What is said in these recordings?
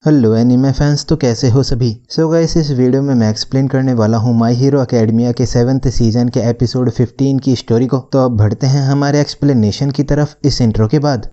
Hello anime fans, तो कैसे हो सभी। सो गाइस, इस वीडियो में मैं एक्सप्लेन करने वाला हूँ माय हीरो एकेडमिया के 7th सीजन के एपिसोड 15 की स्टोरी को। तो अब बढ़ते हैं हमारे एक्सप्लेनेशन की तरफ इस इंट्रो के बाद।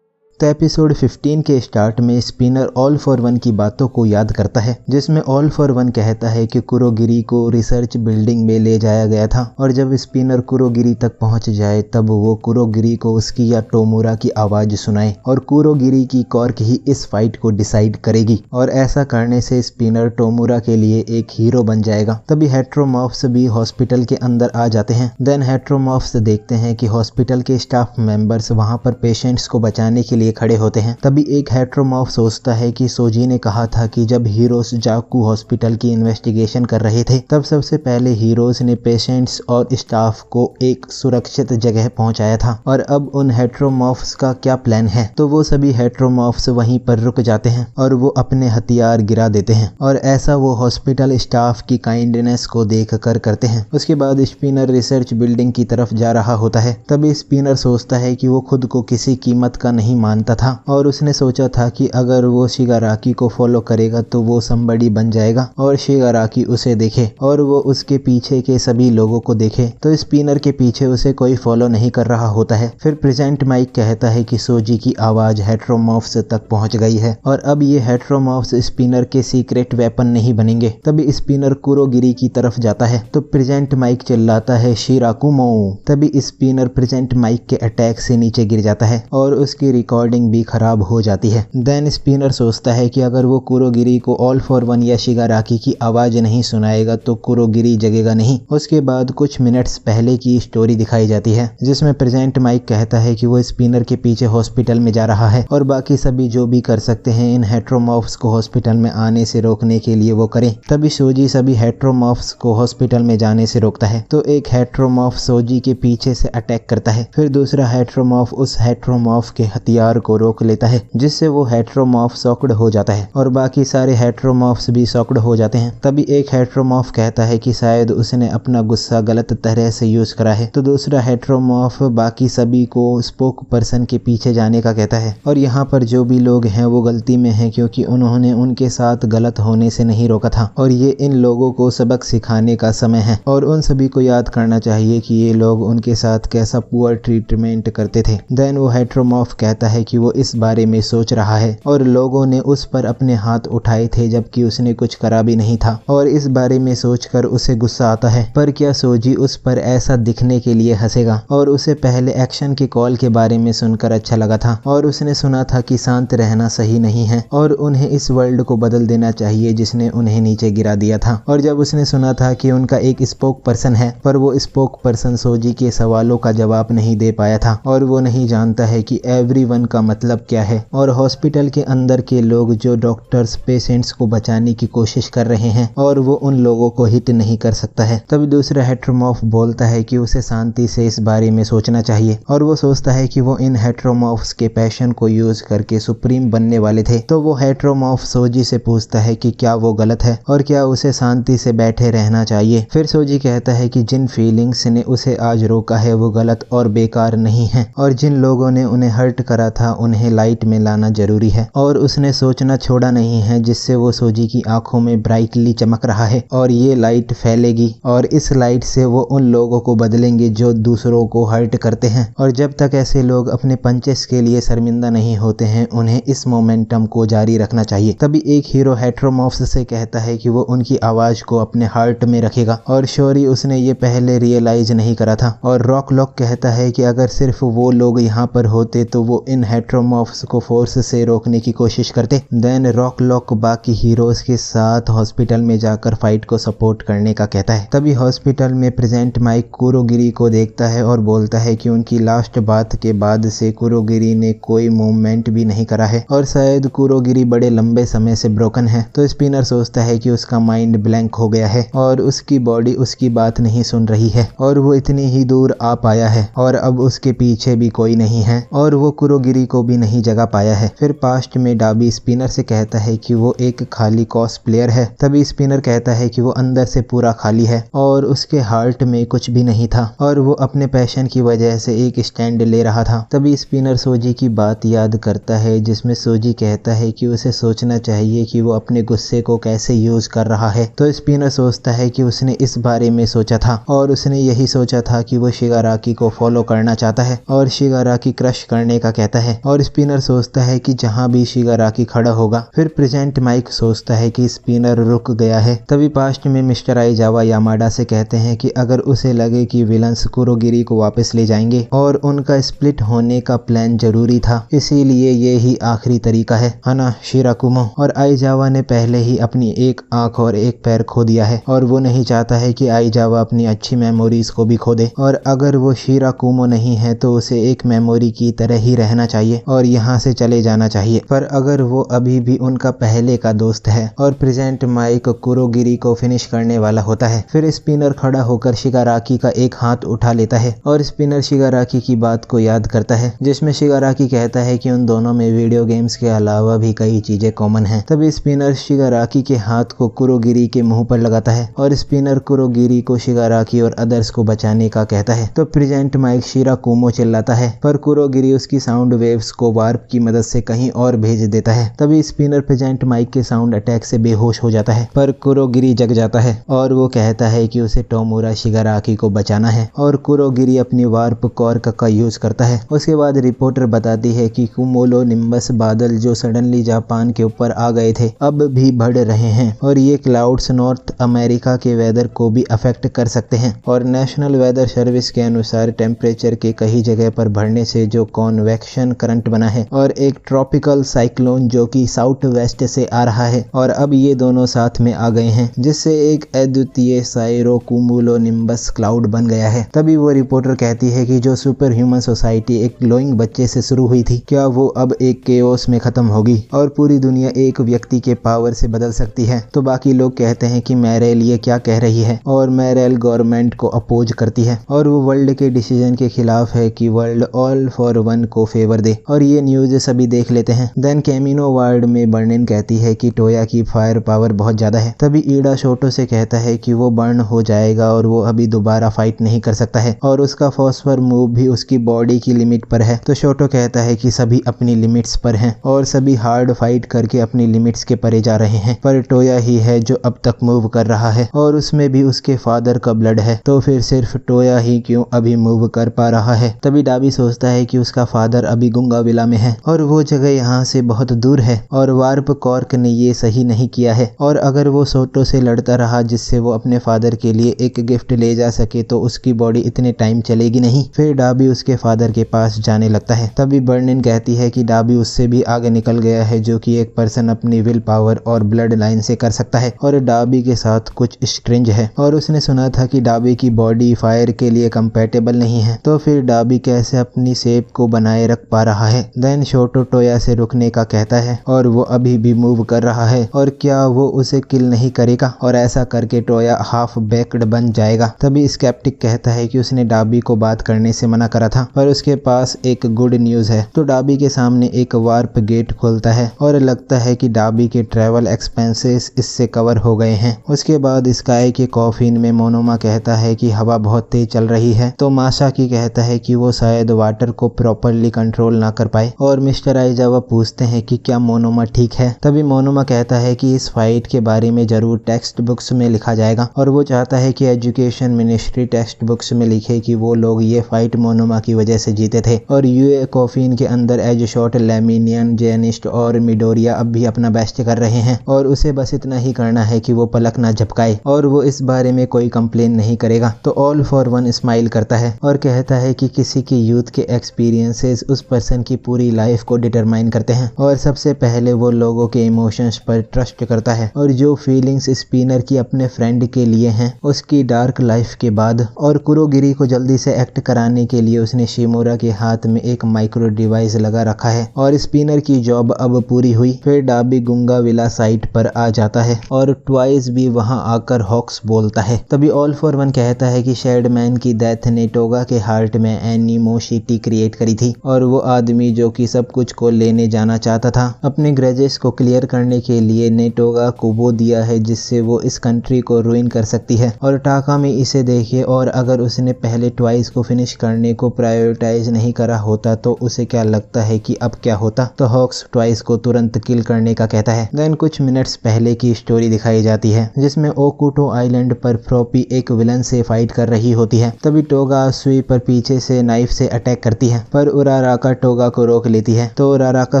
तो एपिसोड 15 के स्टार्ट में स्पिनर ऑल फॉर वन की बातों को याद करता है, जिसमें ऑल फॉर वन कहता है कि कुरोगिरी को रिसर्च बिल्डिंग में ले जाया गया था और जब स्पिनर कुरोगिरी तक पहुंच जाए तब वो कुरोगिरी को उसकी या टोमुरा की आवाज सुनाए और कुरोगिरी की कॉर्क ही इस फाइट को डिसाइड करेगी और ऐसा करने से स्पिनर टोमुरा के लिए एक हीरो बन जाएगा। तभी हेट्रोमॉर्फ्स भी हॉस्पिटल के अंदर आ जाते हैं। देन हेट्रोमॉर्फ्स देखते हैं कि हॉस्पिटल के स्टाफ मेंबर्स वहां पर पेशेंट्स को बचाने के लिए खड़े होते हैं। तभी एक हेट्रोमॉर्फ सोचता है कि सोजी ने कहा था कि जब हीरोज जाकू हॉस्पिटल की इन्वेस्टिगेशन कर रहे थे तब सबसे पहले हीरोज ने पेशेंट्स और स्टाफ को एक सुरक्षित जगह पहुंचाया था और अब उन हेट्रोमॉर्फ्स का क्या प्लान है। तो वो सभी हेट्रोमॉर्फ्स वहीं पर रुक जाते हैं और वो अपने हथियार गिरा देते हैं और ऐसा वो हॉस्पिटल स्टाफ की काइंडनेस को देख कर करते हैं। उसके बाद स्पिनर रिसर्च बिल्डिंग की तरफ जा रहा होता है। तभी स्पिनर सोचता है कि वो खुद को किसी कीमत का नहीं मानता था और उसने सोचा था कि अगर वो शिगाराकी को फॉलो करेगा तो वो समबड़ी बन जाएगा और शिगाराकी उसे देखे और वो उसके पीछे के सभी लोगों को देखे। तो स्पिनर के पीछे उसे कोई फॉलो नहीं कर रहा होता है। फिर प्रेजेंट माइक कहता है कि सोजी की आवाज हेट्रोमॉर्फ्स तक पहुंच गई है और अब ये हेट्रोमॉर्फ्स स्पिनर के सीक्रेट वेपन नहीं बनेंगे। तभी स्पिनर कुरोगिरी की तरफ जाता है तो प्रेजेंट माइक चिल्लाता है शिराकुमो। तभी स्पिनर प्रेजेंट माइक के अटैक से नीचे गिर जाता है और उसकी रिकॉर्डिंग भी खराब हो जाती है। देन स्पिनर सोचता है कि अगर वो कुरोगिरी को ऑल फॉर वन या शिगाराकी की आवाज नहीं सुनाएगा तो कुरोगिरी जगेगा नहीं। उसके बाद कुछ मिनट्स पहले की स्टोरी दिखाई जाती है जिसमें प्रेजेंट माइक कहता है कि वो स्पिनर के पीछे हॉस्पिटल में जा रहा है और बाकी सभी जो भी कर सकते हैं इन हेट्रोमॉर्फ्स को हॉस्पिटल में आने से रोकने के लिए वो करें। तभी सोजी सभी हेट्रोमॉर्फ्स को हॉस्पिटल में जाने से रोकता है तो एक हेट्रोमॉर्फ सोजी के पीछे से अटैक करता है। फिर दूसरा हेट्रोमॉर्फ उस हेट्रोमॉर्फ के हथियार को रोक लेता है जिससे वो हेट्रोमॉर्फ शॉक्ड हो जाता है और बाकी सारे हेट्रोमॉर्फ्स भी शॉक्ड हो जाते हैं। तभी एक हेट्रोमॉर्फ कहता है कि शायद उसने अपना गुस्सा गलत तरह से यूज करा है। तो दूसरा हेट्रोमॉर्फ बाकी सभी को स्पोक पर्सन के पीछे जाने का कहता है और यहाँ पर जो भी लोग हैं वो गलती में हैं क्योंकि उन्होंने उनके साथ गलत होने से नहीं रोका था और ये इन लोगों को सबक सिखाने का समय है और उन सभी को याद करना चाहिए कि ये लोग उनके साथ कैसा पुअर ट्रीटमेंट करते थे। देन वो हेट्रोमॉर्फ कहता है कि वो इस बारे में सोच रहा है और लोगों ने उस पर अपने हाथ उठाए थे जबकि उसने कुछ करा भी नहीं था और इस बारे में सोचकर उसे गुस्सा आता है। पर क्या सोजी उस पर ऐसा दिखने के लिए हंसेगा? और उसे पहले एक्शन की कॉल के बारे में सुनकर अच्छा लगा था और उसने सुना था कि शांत रहना सही नहीं है और उन्हें इस वर्ल्ड को बदल देना चाहिए जिसने उन्हें नीचे गिरा दिया था। और जब उसने सुना था कि उनका एक स्पोक पर्सन है पर वो स्पोक पर्सन सोजी के सवालों का जवाब नहीं दे पाया था और वो नहीं जानता है कि एवरीवन का मतलब क्या है और हॉस्पिटल के अंदर के लोग जो डॉक्टर्स पेशेंट्स को बचाने की कोशिश कर रहे हैं और वो उन लोगों को हिट नहीं कर सकता है। तभी दूसरा हेट्रोमॉर्फ बोलता है कि उसे शांति से इस बारे में सोचना चाहिए और वो सोचता है कि वो इन हेट्रोमॉर्फ्स के पैशन को यूज करके सुप्रीम बनने वाले थे। तो वो हेट्रोमॉर्फ सोजी से पूछता है कि क्या वो गलत है और क्या उसे शांति से बैठे रहना चाहिए। फिर सोजी कहता है कि जिन फीलिंग्स ने उसे आज रोका है वो गलत और बेकार नहीं है और जिन लोगों ने उन्हें हर्ट करा था उन्हें लाइट में लाना जरूरी है और उसने सोचना छोड़ा नहीं है जिससे वो सोजी की आंखों में ब्राइटली चमक रहा है और ये लाइट फैलेगी और इस लाइट से वो उन लोगों को बदलेंगे जो दूसरों को हर्ट करते हैं और जब तक ऐसे लोग अपने पंचेस के लिए शर्मिंदा नहीं होते हैं उन्हें इस मोमेंटम को जारी रखना चाहिए। तभी एक हीरो हेट्रोमॉर्फ्स से कहता है कि वो उनकी आवाज को अपने हार्ट में रखेगा और शोरी उसने ये पहले रियलाइज नहीं करा था। और रॉक लॉक कहता है कि अगर सिर्फ वो लोग यहाँ पर होते तो वो इन हेट्रोमॉर्फ्स को फोर्स से रोकने की कोशिश करते। देन रॉक लॉक बाकी हीरोज के साथ हॉस्पिटल में जाकर फाइट को सपोर्ट करने का कहता है। तभी हॉस्पिटल में प्रेजेंट माइक कुरोगिरी को देखता है और बोलता है कि उनकी लास्ट बात के बाद से कुरोगिरी ने कोई मूवमेंट भी नहीं करा है और शायद कुरोगिरी बड़े लंबे समय से ब्रोकन है। तो स्पिनर सोचता है कि उसका माइंड ब्लैंक हो गया है और उसकी बॉडी उसकी बात नहीं सुन रही है और वो इतनी ही दूर आ पाया है और अब उसके पीछे भी कोई नहीं है और वो कुरोगिरी कुरोगिरी को भी नहीं जगा पाया है। फिर पास्ट में डाबी स्पिनर से कहता है कि वो एक खाली कॉस प्लेयर है। तभी स्पिनर कहता है कि वो अंदर से पूरा खाली है और उसके हार्ट में कुछ भी नहीं था और वो अपने पैशन की वजह से एक स्टैंड ले रहा था। तभी स्पिनर सोजी की बात याद करता है जिसमें सोजी कहता है कि उसे सोचना चाहिए कि वो अपने गुस्से को कैसे यूज कर रहा है। तो स्पिनर सोचता है कि उसने इस बारे में सोचा था और उसने यही सोचा था कि वो शिगाराकी को फॉलो करना चाहता है और शिगाराकी क्रश करने का कहता है और स्पिनर सोचता है कि जहां भी शिगाराकी खड़ा होगा। फिर प्रेजेंट माइक सोचता है कि स्पिनर रुक गया है। तभी पास्ट में मिस्टर आइजावा यामाडा से कहते हैं कि अगर उसे लगे कि विलन्स कुरोगिरी को वापस ले जाएंगे और उनका स्प्लिट होने का प्लान जरूरी था, इसीलिए ये ही आखिरी तरीका है ना शिराकुमो। और आइजावा ने पहले ही अपनी एक आंख और एक पैर खो दिया है और वो नहीं चाहता है कि आइजावा अपनी अच्छी मेमोरीज को भी खो दे और अगर वो शिराकुमो नहीं है तो उसे एक मेमोरी की तरह ही रहना चाहिए और यहाँ से चले जाना चाहिए। पर अगर वो अभी भी उनका पहले का दोस्त है और प्रेजेंट माइक कुरोगिरी को फिनिश करने वाला होता है। फिर स्पिनर खड़ा होकर शिगाराकी का एक हाथ उठा लेता है और स्पिनर शिगाराकी की बात को याद करता है जिसमें शिगाराकी कहता है कि उन दोनों में वीडियो गेम्स के अलावा भी कई चीजें कॉमन हैं। तभी स्पिनर शिगाराकी के हाथ को कुरोगिरी के मुंह पर लगाता है और स्पिनर कुरोगिरी को शिगाराकी और अदर्स को बचाने का कहता है। तो प्रेजेंट माइक शिराकुमो चिल्लाता है पर कुरोगिरी उसकी साउंड वेव्स को वार्प की मदद से कहीं और भेज देता है। तभी स्पिनर प्रेजेंट माइक के साउंड अटैक से बेहोश हो जाता है पर कुरोगिरी जग जाता है और वो कहता है कि उसे टोमुरा शिगाराकी को बचाना है और कुरोगिरी अपनी वार्प कॉर्क का यूज करता है। उसके बाद रिपोर्टर बताती है कि कुमुलो निम्बस बादल जो सडनली जापान के ऊपर आ गए थे अब भी बढ़ रहे हैं और ये क्लाउड्स नॉर्थ अमेरिका के वेदर को भी अफेक्ट कर सकते हैं और नेशनल वेदर सर्विस के अनुसार टेम्परेचर के कई जगह पर बढ़ने से जो कॉन्वेक्शन करंट बना है और एक ट्रॉपिकल साइक्लोन जो कि साउथ वेस्ट से आ रहा है और अब ये दोनों साथ में आ गए हैं जिससे एक अद्वितीय साइरो कुमुलो निम्बस क्लाउड बन गया है। तभी वो रिपोर्टर कहती है कि जो सुपर ह्यूमन सोसाइटी एक ग्लोइंग बच्चे से शुरू हुई थी क्या वो अब एक केओस में खत्म होगी और पूरी दुनिया एक व्यक्ति के पावर से बदल सकती है। तो बाकी लोग कहते हैं कि मैरेल ये क्या कह रही है और मैरेल गवर्नमेंट को अपोज करती है और वो वर्ल्ड के डिसीजन के खिलाफ है कि वर्ल्ड ऑल फॉर वन को फेवर दे और ये न्यूज सभी देख लेते हैं। देन कैमिनो वार्ड में बर्निन कहती है कि टोया की फायर पावर बहुत ज्यादा है। तभी ईडा शोटो से कहता है कि वो बर्न हो जाएगा और वो अभी दोबारा फाइट नहीं कर सकता है और उसका फॉस्फर मूव भी उसकी बॉडी की लिमिट पर है। तो शोटो कहता है कि सभी अपनी लिमिट्स पर हैं और सभी हार्ड फाइट करके अपनी लिमिट्स के परे जा रहे हैं पर टोया ही है जो अब तक मूव कर रहा है और उसमें भी उसके फादर का ब्लड है तो फिर सिर्फ टोया ही क्यों अभी मूव कर पा रहा है। तभी डाबी सोचता है कि उसका फादर अभी गुंगाविला में है और वो जगह यहाँ से बहुत दूर है और वार्प कॉर्क ने ये सही नहीं किया है और अगर वो सोटो से लड़ता रहा जिससे वो अपने फादर के लिए एक गिफ्ट ले जा सके तो उसकी बॉडी इतने टाइम चलेगी नहीं। फिर डाबी उसके फादर के पास जाने लगता है। तभी बर्निन कहती है कि डाबी उससे भी आगे निकल गया है जो कि एक पर्सन अपनी विल पावर और ब्लड लाइन से कर सकता है और डाबी के साथ कुछ स्ट्रेंज है और उसने सुना था कि डाबी की बॉडी फायर के लिए कंपैटिबल नहीं है तो फिर डाबी कैसे अपनी शेप को बनाए रख पा रहा है। देन शोटो टोया से रुकने का कहता है और वो अभी भी मूव कर रहा है और क्या वो उसे किल नहीं करेगा और ऐसा करके टोया हाफ बेक्ड बन जाएगा। तभी स्केप्टिक कहता है कि उसने डाबी को बात करने से मना करा था पर उसके पास एक गुड न्यूज है। तो डाबी के सामने एक वार्प गेट खुलता है और लगता है कि डाबी के ट्रैवल एक्सपेंसेस इससे कवर हो गए हैं। उसके बाद स्काई के कॉफिन में मोनोमा कहता है कि हवा बहुत तेज चल रही है तो मासाकी कहता है कि वो शायद वाटर को प्रॉपरली कंट्रोल ना कर पाए और मिस्टर आइजावा पूछते हैं कि क्या मोनोमा ठीक है। तभी मोनोमा कहता है कि इस फाइट के बारे में जरूर टेक्स्ट बुक्स में लिखा जाएगा और वो चाहता है कि एजुकेशन मिनिस्ट्री टेक्स्ट बुक्स में लिखे कि वो लोग ये फाइट मोनोमा की वजह से जीते थे और यूए कॉफिन के अंदर एज शॉट लैमिनियन जेनिस्ट और मिडोरिया अब भी अपना बेस्ट कर रहे हैं और उसे बस इतना ही करना है कि वो पलक ना झपकाए और वो इस बारे में कोई कंप्लेन नहीं करेगा। तो ऑल फॉर वन स्माइल करता है और कहता है कि किसी की यूथ के एक्सपीरियंसेस उस पर्सन की पूरी लाइफ को डिटरमाइन करते हैं और सबसे पहले वो लोगों के इमोशंस पर ट्रस्ट करता है और जो फीलिंग्स स्पिनर की अपने फ्रेंड के लिए हैं उसकी डार्क लाइफ के बाद और कुरोगिरी को जल्दी से एक्ट कराने के लिए उसने शिमोरा के हाथ में एक माइक्रो डिवाइस लगा रखा है और स्पिनर की जॉब अब पूरी हुई। फिर डाबी गुंगाविला साइट पर आ जाता है और ट्वाइस भी वहां आकर हॉक्स बोलता है। तभी ऑल फॉर वन कहता है कि शेडमैन की डेथ ने टोगा के हार्ट में एनिमोसिटी क्रिएट करी थी और वो आदमी जो कि सब कुछ को लेने जाना चाहता था। अपने ग्रेजेस को क्लियर करने के लिए ने टोगा को वो दिया है जिससे वो इस कंट्री को रुइन कर सकती है। और टाका में इसे देखिए, और अगर उसने पहले ट्वाइस को फिनिश करने को प्रायोरिटाइज नहीं करा होता तो उसे क्या लगता है कि अब क्या होता। तो हॉक्स ट्वाइस को तुरंत किल करने का कहता है। देन कुछ मिनट्स पहले की स्टोरी दिखाई जाती है जिसमें ओकुटो आइलैंड पर फ्रॉपी एक विलन से फाइट कर रही होती है। तभी टोगा आसुई पर पीछे से नाइफ से अटैक करती है, पर उराराका टोगा को रोक लेती है। तो उराराका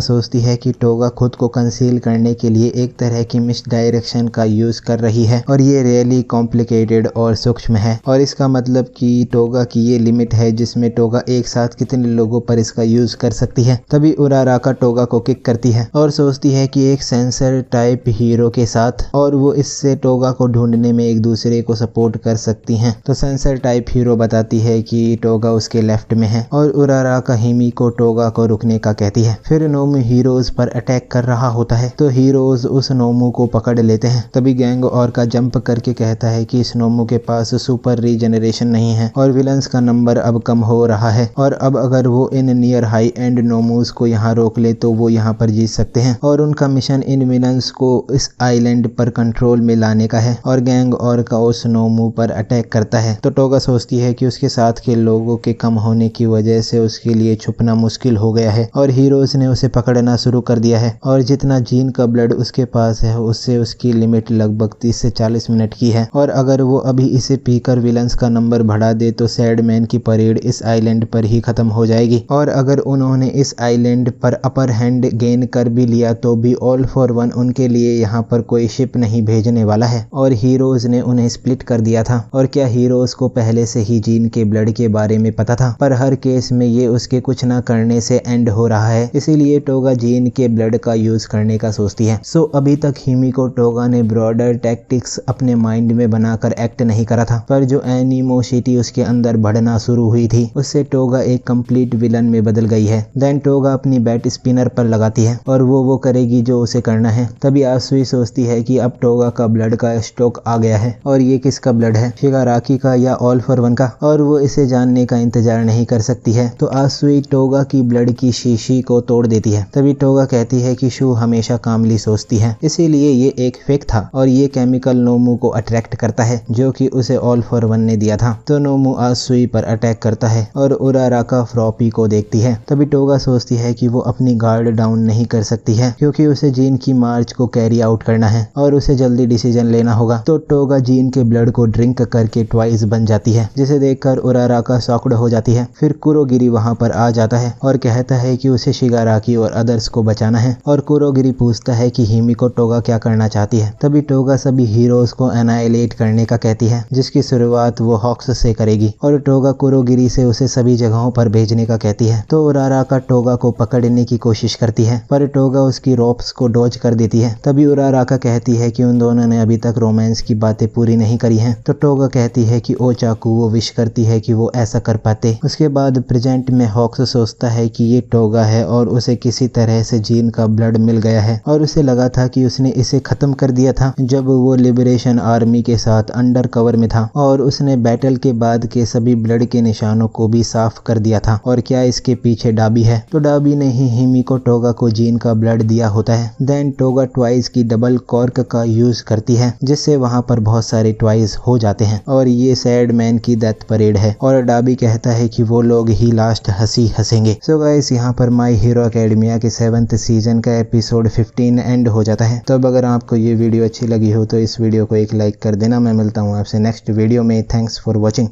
सोचती है कि टोगा खुद को कंसील करने के लिए एक तरह की मिस डायरेक्शन का यूज कर रही है और ये रियली कॉम्प्लिकेटेड और सूक्ष्म है, और इसका मतलब कि टोगा की ये लिमिट है जिसमें टोगा एक साथ कितने लोगों पर इसका यूज कर सकती है। तभी उराराका टोगा को किक करती है और सोचती है कि एक सेंसर टाइप हीरो के साथ और वो इससे टोगा को ढूंढने में एक दूसरे को सपोर्ट कर सकती हैं। तो सेंसर टाइप हीरो बताती है कि टोगा उसके लेफ्ट में है और उराराका हिमी को टोगा को रुकने का कहती है। फिर नोमू हीरोज पर अटैक कर रहा होता है तो हीरोज उस नोमू को पकड़ लेते हैं। तभी गैंग और का जंप करके कहता है कि इस नोमू के पास सुपर रीजनरेशन नहीं है और विलन्स का नंबर अब कम हो रहा है, और अब अगर वो इन नियर हाई एंड नोमूज को यहाँ रोक ले तो वो यहाँ पर जीत सकते हैं, और उनका मिशन इन विलन्स को इस आइलैंड पर कंट्रोल में लाने का है। और गैंग और का उस नोमू पर अटैक करता है तो टोगा सोचती है कि उसके साथ के लोगों के कम होने की वजह से उसके लिए छुपना मुश्किल हो गया है और हीरोज ने उसे पकड़ना शुरू कर दिया है, और जितना जीन का ब्लड उसके पास है उससे उसकी लिमिट लगभग 30 से 40 मिनट की है, और अगर वो अभी इसे पीकर विलन्स का नंबर बढ़ा दे तो सैडमैन की परेड इस आइलैंड पर ही खत्म हो जाएगी। और अगर उन्होंने इस आइलैंड पर अपर हैंड गेन कर भी लिया तो भी ऑल फॉर वन उनके लिए यहाँ पर कोई शिप नहीं भेजने वाला है, और हीरोज ने उन्हें स्प्लिट कर दिया था। और क्या हीरोज को पहले से ही जीन के ब्लड के बारे में पता था, पर हर केस में ये उसके कुछ ना करने से एंड हो रहा है, इसीलिए टोगा जीन के ब्लड का यूज करने का सोचती है। सो अभी तक हिमी को टोगा ने ब्रॉडर टैक्टिक्स अपने माइंड में बनाकर एक्ट नहीं करा था, पर जो एनिमोसिटी उसके अंदर बढ़ना शुरू हुई थी उससे टोगा एक कंप्लीट विलन में बदल गई है। देन टोगा अपनी बैट स्पिनर पर लगाती है और वो करेगी जो उसे करना है। तभी आसुई सोचती है कि अब टोगा का ब्लड का स्टॉक आ गया है, और ये किसका ब्लड है, शिगाराकी का या ऑल फॉर वन का, और वो इसे जानने का इंतजार नहीं कर सकती है। तो आसुई टोगा की ब्लड की शीशी को तोड़ देती है। तभी टोगा कहती है कि शू हमेशा कामली सोचती है, इसीलिए ये एक फेक था और ये केमिकल नोमू को अट्रैक्ट करता है जो कि उसे ऑल फॉर वन ने दिया था। तो नोमू आसुई पर अटैक करता है और उराराका फ्रॉपी को देखती है। तभी टोगा सोचती है कि वो अपनी गार्ड डाउन नहीं कर सकती है क्योंकि उसे जीन की मार्च को कैरी आउट करना है और उसे जल्दी डिसीजन लेना होगा। तो टोगा जीन के ब्लड को ड्रिंक करके ट्वाइस बन जाती है, जिसे देखकर उराराका शॉक्ड हो जाती है। फिर कुरोगिरी वहां पर आ जाता है और कहता है कि उसे शिगाराकी और अदर्स को बचाना है, और कुरोगिरी पूछता है कि हिमी को टोगा क्या करना चाहती है। तभी टोगा सभी हीरोज को एनाइलेट करने का कहती है, जिसकी शुरुआत वो हॉक्स से करेगी, और टोगा कुरोगिरी से उसे सभी जगहों पर भेजने का कहती है। तो उराराका टोगा को पकड़ने की कोशिश करती है, पर टोगा उसकी रोप्स को डॉज कर देती है। तभी उराराका कहती है कि उन दोनों ने अभी तक रोमांस की बातें पूरी नहीं करी हैं। तो टोगा कहती है कि ओचाकू वो विश करती है कि वो ऐसा कर पाते। उसके बाद प्रेजेंट में हॉक्स सोचता है कि ये टोगा है और उसे किसी तरह से जीन का ब्लड मिल गया है, और उसे लगा था कि उसने इसे खत्म कर दिया था जब वो लिबरेशन आर्मी के साथ अंडर कवर में था, और उसने बैटल के बाद के सभी ब्लड के निशानों को भी साफ कर दिया था। और क्या इसके पीछे डाबी है? तो डाबी ने ही हिमी को टोगा को जीन का ब्लड दिया होता है। देन टोगा ट्वाइस की डबल कॉर्क का यूज करती है, जिससे वहां पर बहुत सारे ट्वाइस हो जाते हैं, और ये सैड मैन की डेथ परेड है, और डाबी कहता है कि वो लोग ही लास्ट हंसी हंसेंगे। सो गाइस, यहाँ पर माई हीरो एकेडमिया के 7th सीजन का एपिसोड 15 एंड हो जाता है। तो अब अगर आपको ये वीडियो अच्छी लगी हो तो इस वीडियो को एक लाइक कर देना। मैं मिलता हूँ आपसे नेक्स्ट वीडियो में। Thanks for watching.